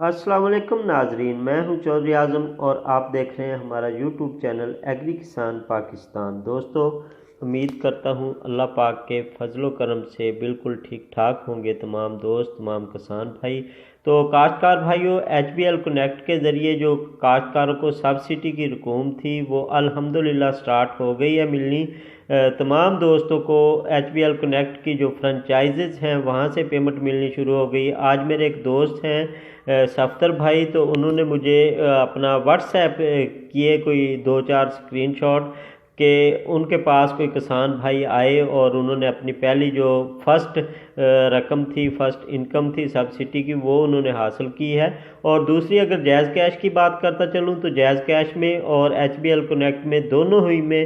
अस्सलाम वालेकुम नाजरीन, मैं हूं चौधरी आज़म और आप देख रहे हैं हमारा यूट्यूब चैनल एग्री किसान पाकिस्तान। दोस्तों, उम्मीद करता हूं अल्लाह पाक के फजलो करम से बिल्कुल ठीक ठाक होंगे तमाम दोस्त, तमाम किसान भाई। तो काश्तकार भाइयों, HBL कनेक्ट के ज़रिए जो काश्तकारों को सब्सिडी की रकूम थी वो अल्हम्दुलिल्लाह स्टार्ट हो गई है मिलनी। तमाम दोस्तों को HBL कनेक्ट की जो फ्रेंचाइजेज़ हैं वहाँ से पेमेंट मिलनी शुरू हो गई। आज मेरे एक दोस्त हैं सफ्तर भाई, तो उन्होंने मुझे अपना व्हाट्सएप किए कोई 2-4 स्क्रीनशॉट कि उनके पास कोई किसान भाई आए और उन्होंने अपनी पहली जो फर्स्ट रकम थी, फर्स्ट इनकम थी सब्सिडी की, वो उन्होंने हासिल की है। और दूसरी अगर जायज़ कैश की बात करता चलूँ तो जायज़ कैश में और HBL कनेक्ट में दोनों ही में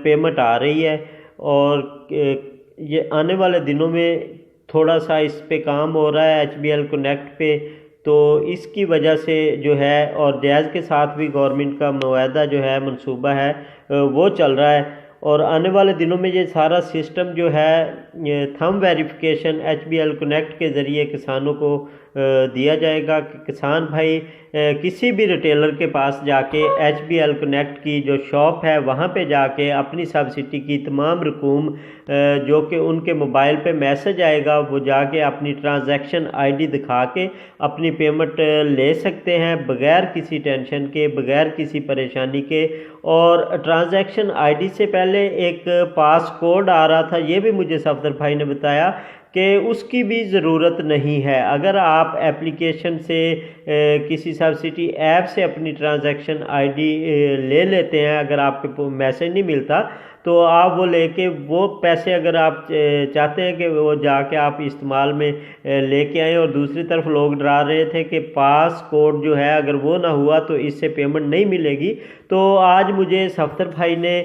पेमेंट आ रही है। और ये आने वाले दिनों में थोड़ा सा इस पे काम हो रहा है HBL कनेक्ट पे, तो इसकी वजह से जो है, और जायज़ के साथ भी गवर्नमेंट का मुआहदा जो है, मंसूबा है, वो चल रहा है। और आने वाले दिनों में ये सारा सिस्टम जो है थंब वेरिफिकेशन HBL कनेक्ट के ज़रिए किसानों को दिया जाएगा कि किसान भाई किसी भी रिटेलर के पास जाके HBL कनेक्ट की जो शॉप है वहाँ पे जाके अपनी सब्सिडी की तमाम रकूम जो कि उनके मोबाइल पे मैसेज आएगा, वो जाके अपनी ट्रांजैक्शन ID दिखा के अपनी पेमेंट ले सकते हैं बग़ैर किसी टेंशन के, बग़ैर किसी परेशानी के। और ट्रांजैक्शन ID से पहले एक पास कोड आ रहा था, ये भी मुझे सफदर भाई ने बताया कि उसकी भी ज़रूरत नहीं है। अगर आप एप्लीकेशन से किसी सब्सिडी ऐप से अपनी ट्रांजैक्शन ID ले लेते हैं, अगर आपको मैसेज नहीं मिलता तो आप वो लेके वो पैसे अगर आप चाहते हैं कि वो जाके आप इस्तेमाल में लेके आएँ। और दूसरी तरफ लोग डरा रहे थे कि पास कोड जो है अगर वो ना हुआ तो इससे पेमेंट नहीं मिलेगी। तो आज मुझे सफ्तर भाई ने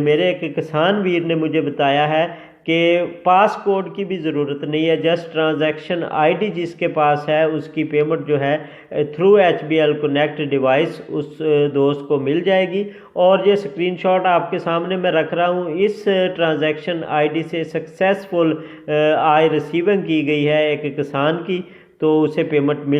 मेरे एक किसान वीर ने मुझे बताया है कि पास कोड की भी ज़रूरत नहीं है, जस्ट ट्रांजैक्शन ID जिसके पास है उसकी पेमेंट जो है थ्रू HBL कनेक्ट डिवाइस उस दोस्त को मिल जाएगी। और ये स्क्रीनशॉट आपके सामने मैं रख रहा हूँ, इस ट्रांजैक्शन ID से सक्सेसफुल आय रिसीविंग की गई है एक किसान की, तो उसे पेमेंट मिल